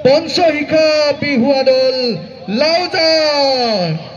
পঞ্চশিখা বিহুৱা দল লাউজাৰ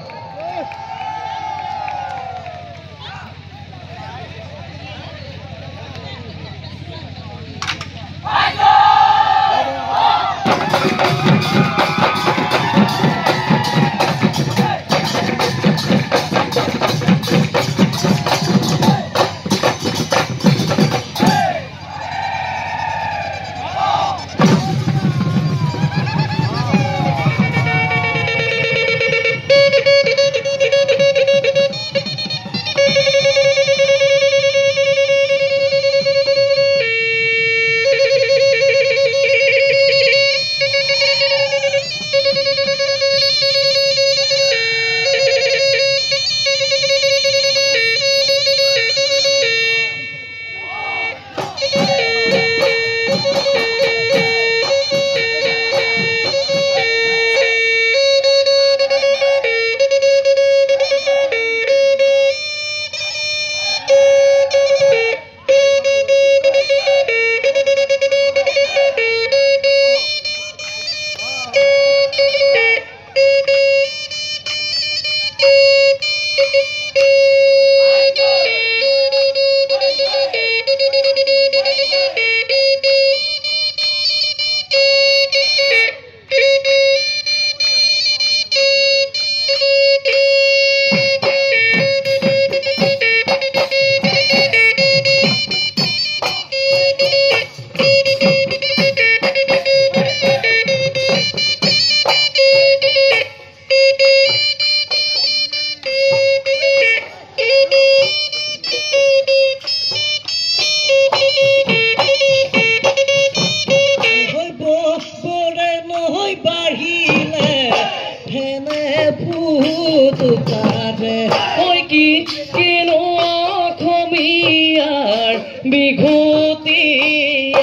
বিঘুতি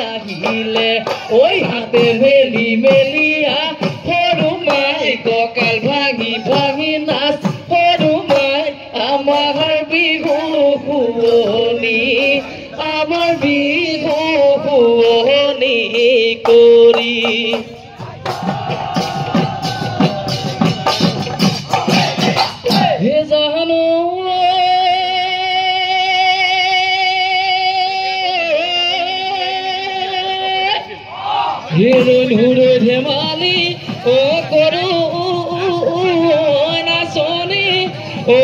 আহিলে ওই হাতে মেলি মেলিয়া সৰু মাই কঁকাল ভাঙি ভাঙি নাচ সৰু মাই আমাৰ বিহু শুৱনি আমাৰ বিহু শুৱনি কৰি হে জানো হুড়ো ধেমালি ও করু নাচনি ও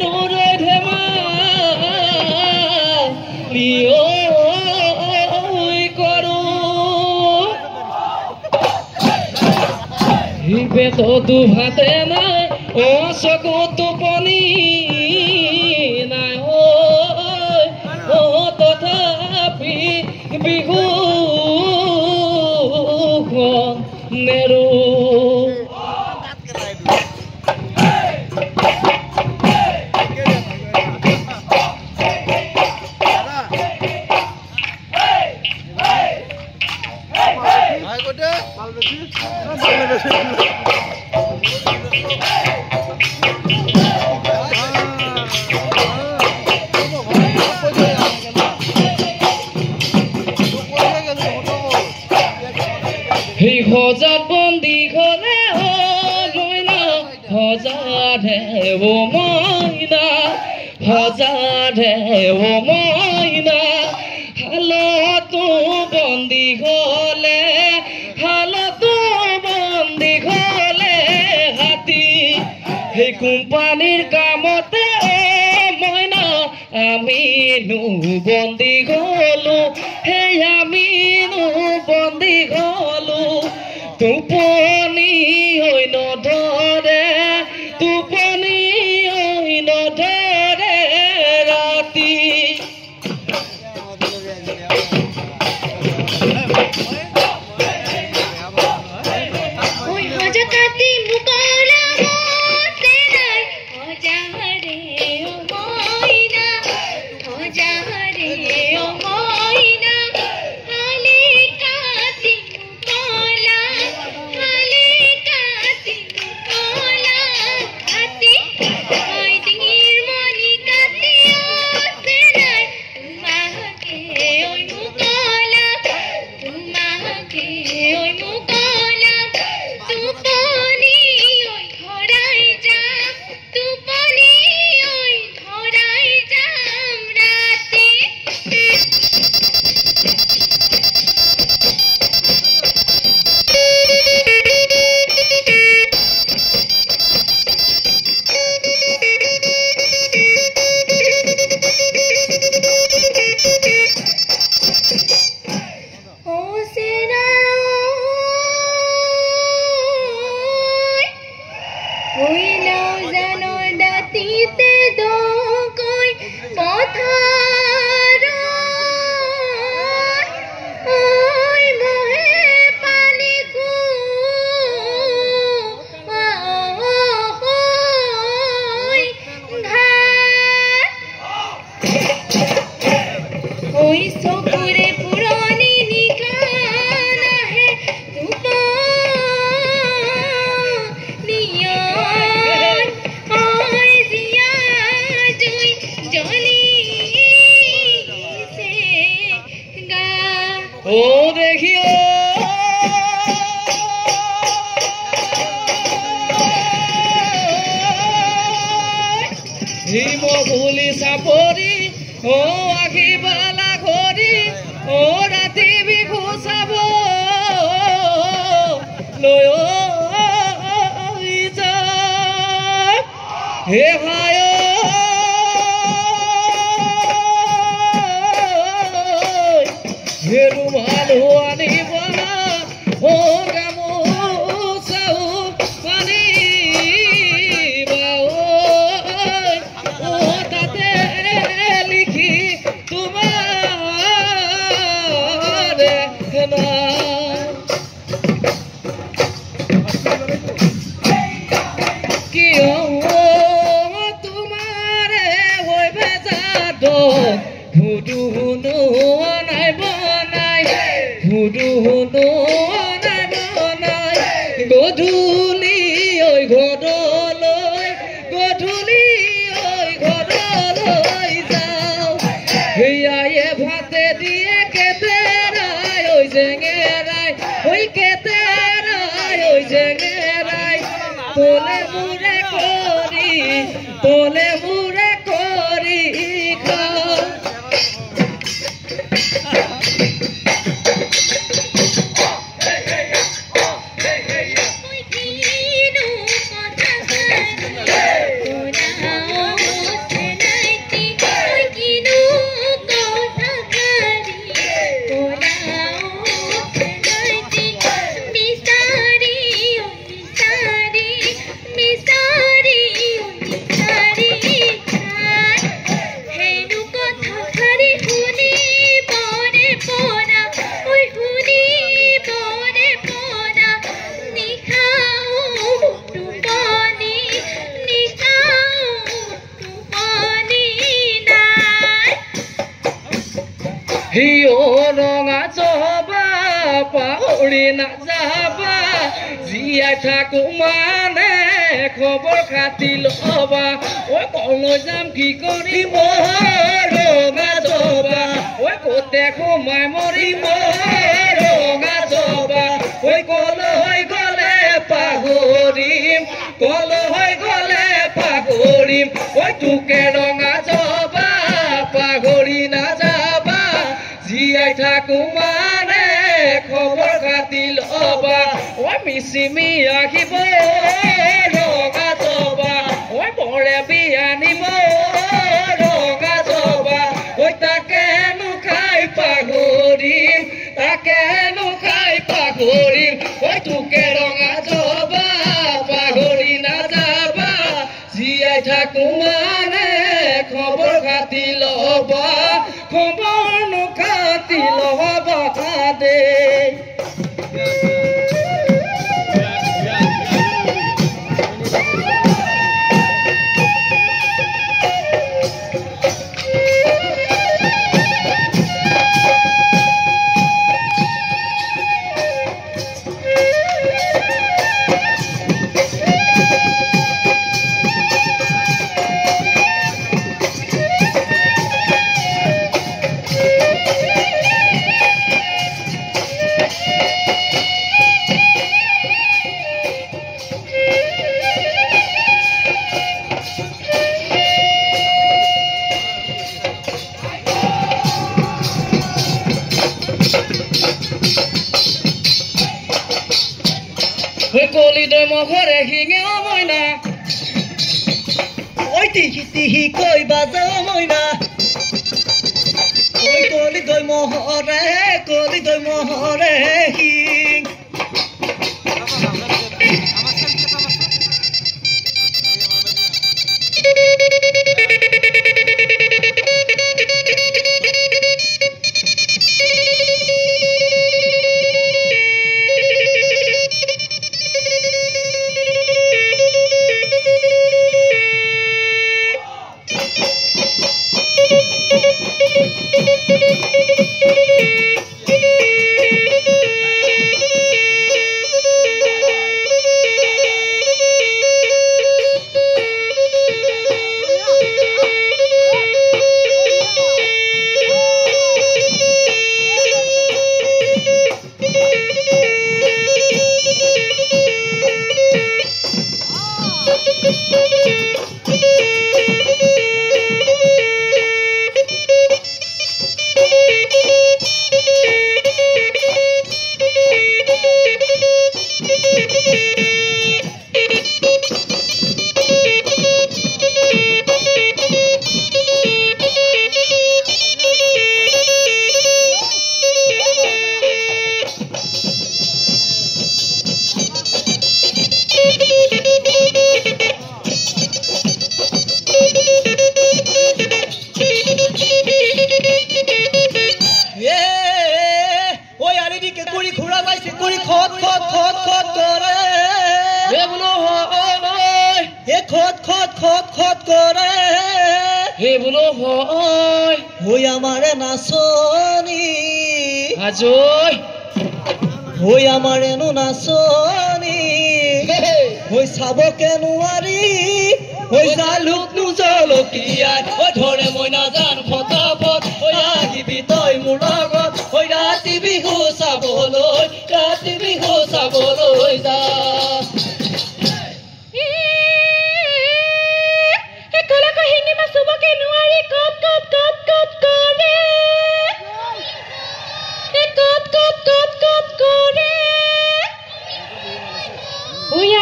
নুরে ধেমালি ও করু পেট দুভাতে নাই ও চকু টোপনি নাই ও তথাপি বিহু নেৰু হজাত বন্দী ঘৰে মইনা হজাত ও মইনা হজাত ও মইনা হালতো বন্দী গলে হালতো বন্দী গলে হাতী সেই কোম্পানীৰ কামতে মইনা আমিনো বন্দী গলো সেই আমিনো বন্দী গলো টোপনি হৈ নধৰে টোপনি হৈ নধৰে ৰাতি Halika হে হায় হে রুমাল আনিব ও গামোচাও আনিবা ও তাতে লিখি তোমার নাম কিয় তোমারে হৈ বেজাত হুদু হুনু নাই বনাই হুদু হুনু নাই বনাই গধূলি ঐ ঘৰলৈ গধূলি ঐ ঘৰলৈ যাওঁ সেয়ায়ে ভাতে দিয়ে কেতেৰাই ঐ জেঙেৰাই ঐ কেতেৰাই ঐ জেঙেৰাই তোলে মুৰে কৰি খাওঁ হিও ৰঙা জবা পাহৰি নাযাবা জীয়াই থাকো মানে খবৰ খাতি ল'বা ঐ কলৈ যাম কি কৰিম ৰঙা জবা ঐ ক'তে সোমাই মৰিম ৰঙা জবা ঐ কলৈ গ'লে পাহৰিম কলৈ গ'লে পাহৰিম ঐ তোকে ৰঙা জবা পাহৰি নাযাবা জীয়াই থাকো মানে খবৰ খাতি ল'বা ঐ মিচিমি আহিব ৰঙা জবা ঐ বৰে বিয়া নিব ৰঙা জবা ঐ তাকেনো খাই পাহৰিম ঐ তোকে ৰঙা জবা পাহৰি নাযাবা জীয়াই থাকো মানে খবৰ খাতি ল'বা খবৰ খাতি ল'বা দে কলি দৈ মখৰে শিঙে মইনা ঐ টিহি টিহি কৈ বাজা মইনা ঐ কলি দৈ মহৰে শিং চিকুৰি খত খত খত খত কৰে হে বোলো হয় হে খত খত খত খত কৰে হে বোলো হয় হৈ আমাৰে নাচনি আজৈ হৈ আমাৰেনো নাচনি হৈ চাবকে নোৱাৰি হৈ জালুকনো জলকীয়াই হৈ ধৰে মই নাজান ফটাফট হৈ আহিবি তই মোৰ লগত হৈ ৰাতি বিহু চাবলৈ যা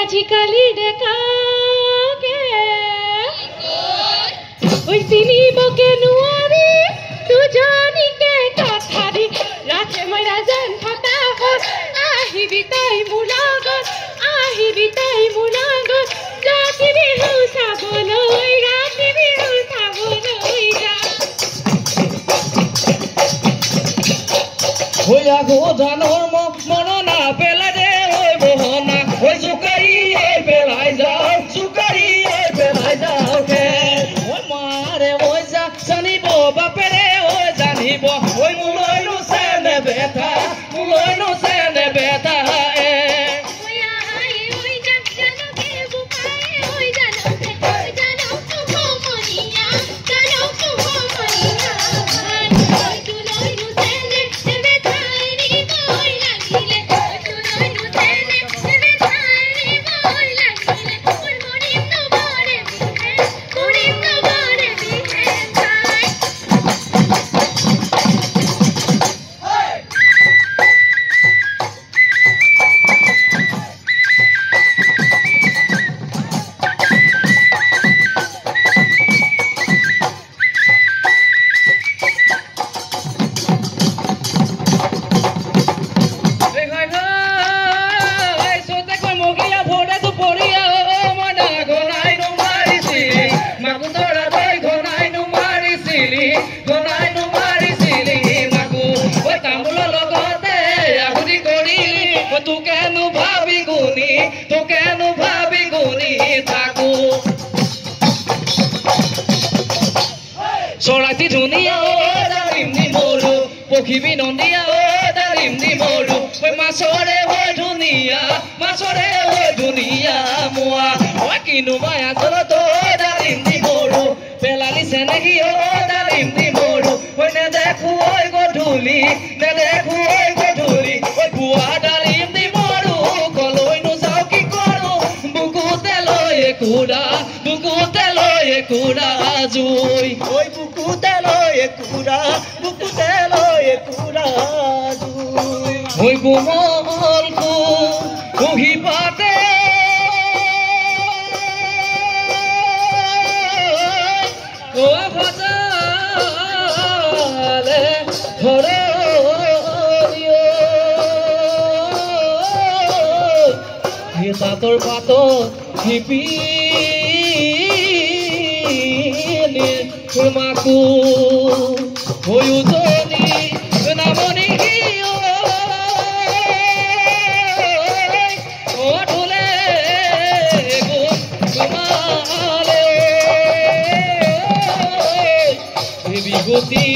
আজিকালি দেখাকে ওই চিনিবকে নোৱাৰি দুজনীকে কথাৰি ৰাতে মই ৰাজন ফটাফট আহিবি তই মোৰ লগত আহিবি তই মোৰ লগত ৰাতি বিহু চাবলৈ যা হৈ আগো ধানৰ মৰণা পেলাই দে হৈ বহনা হৈ জোকাৰি পেলাই যাওঁ হে হৈ মাৰে হৈ যা জানিব বাপেৰে হৈ জানিব হৈ মোলৈ নোচে নেবেঠা তোকেনো ভাবি গুনি থাকো চৰাইটি ধুনীয়া ডালিম দি মৰু পখিবি নন্দীয়া ডালিম দি মৰু মাছৰে হৈ ধুনীয়া মোৱা কিনো মায়া চলত ডালিম দি মৰু পেলালি চেনেহী ডালিম দি মৰু নেদেখো গধূলি পুৱা ডালিম দি মৰু কলৈনো যাওঁ কি কৰো বুকুতে লৈ কুৰা জুই ঐ বুকুতে লৈ কুৰা জুই ঐ কোমল কুহি পাতে ভজালে ধৰে তাঁতৰ পাতত শিপি মাকো হৈ উজনি নামনি ঢোলে তোমালে বিহুতি